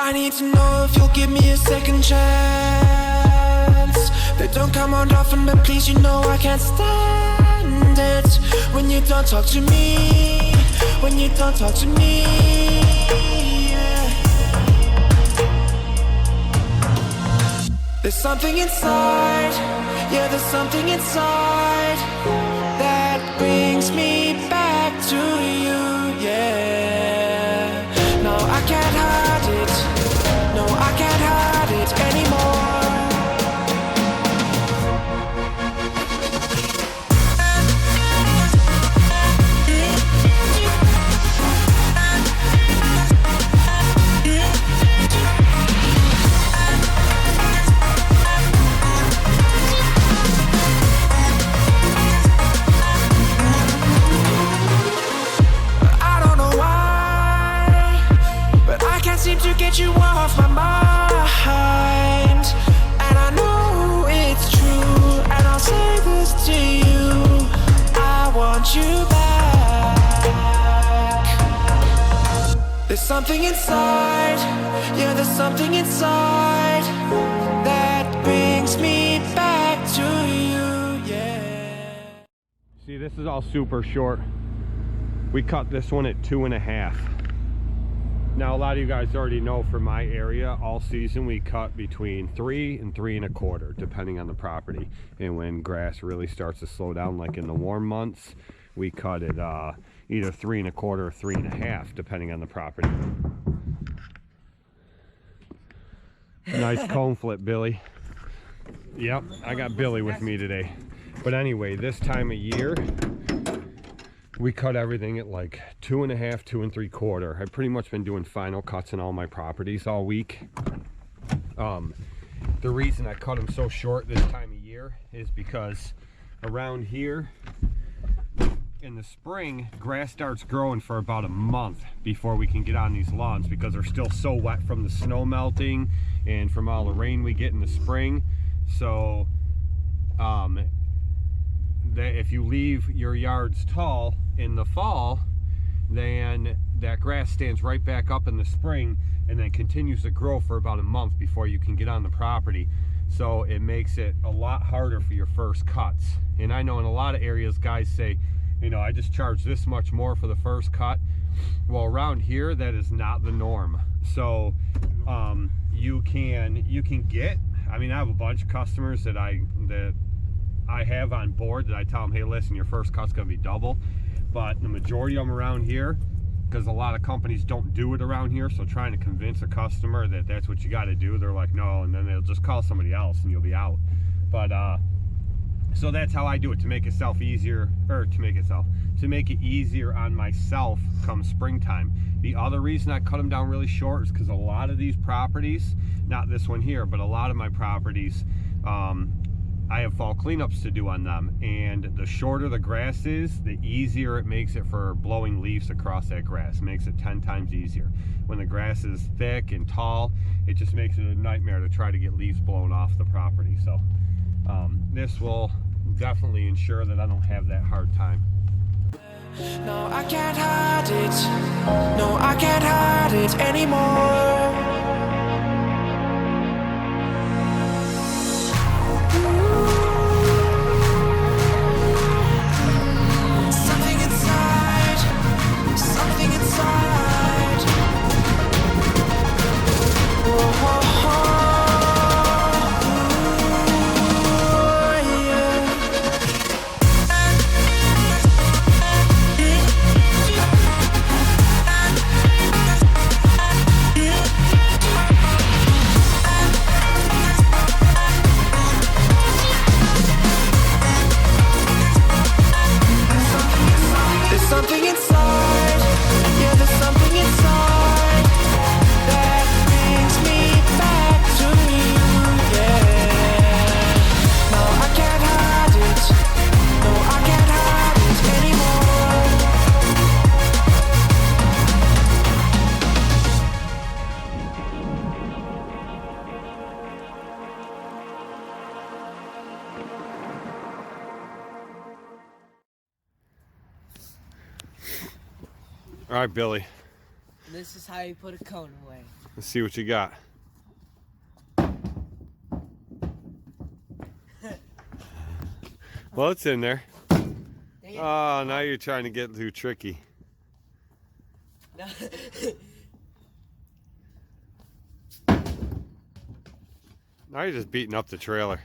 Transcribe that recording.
I need to know if you'll give me a second chance. They don't come on often, but please, you know I can't stand it when you don't talk to me, when you don't talk to me, yeah. There's something inside, yeah, there's something inside that brings me back to you, yeah. No, I can't hide it, no, I can't hide it anymore. Seem to get you off my mind, and I know it's true, and I'll say this to you, I want you back. There's something inside, yeah, there's something inside that brings me back to you, yeah. See, this is all super short. We cut this one at 2.5. Now, a lot of you guys already know for my area, all season we cut between 3 and 3.25, depending on the property. And when grass really starts to slow down, like in the warm months, we cut it either 3.25 or 3.5, depending on the property. Nice cone flip, Billy. Yep, I got Billy with me today. But anyway, this time of year, we cut everything at like 2.5, 2.75. I've pretty much been doing final cuts in all my properties all week. The reason I cut them so short this time of year is because around here in the spring, grass starts growing for about a month before we can get on these lawns because they're still so wet from the snow melting and from all the rain we get in the spring. So if you leave your yards tall in the fall, then that grass stands right back up in the spring and then continues to grow for about a month before you can get on the property. So it makes it a lot harder for your first cuts. And I know in a lot of areas guys say, you know, I just charge this much more for the first cut. Well, around here that is not the norm. So you can get, I mean, I have a bunch of customers that I have on board that I tell them, hey, listen, your first cut's gonna be double. But the majority of them around here, because a lot of companies don't do it around here, so trying to convince a customer that that's what you got to do, they're like, no, and then they'll just call somebody else and you'll be out. But so that's how I do it, to make it easier, or to make it easier on myself come springtime. The other reason I cut them down really short is because a lot of these properties, not this one here, but a lot of my properties, I have fall cleanups to do on them, and the shorter the grass is, the easier it makes it for blowing leaves across that grass. It makes it 10 times easier. When the grass is thick and tall, it just makes it a nightmare to try to get leaves blown off the property. So this will definitely ensure that I don't have that hard time. No, I can't hide it, no, I can't hide it anymore. All right, Billy. This is how you put a cone away. Let's see what you got. Well, it's in there. Oh, now you're trying to get too tricky. No. Now you're just beating up the trailer.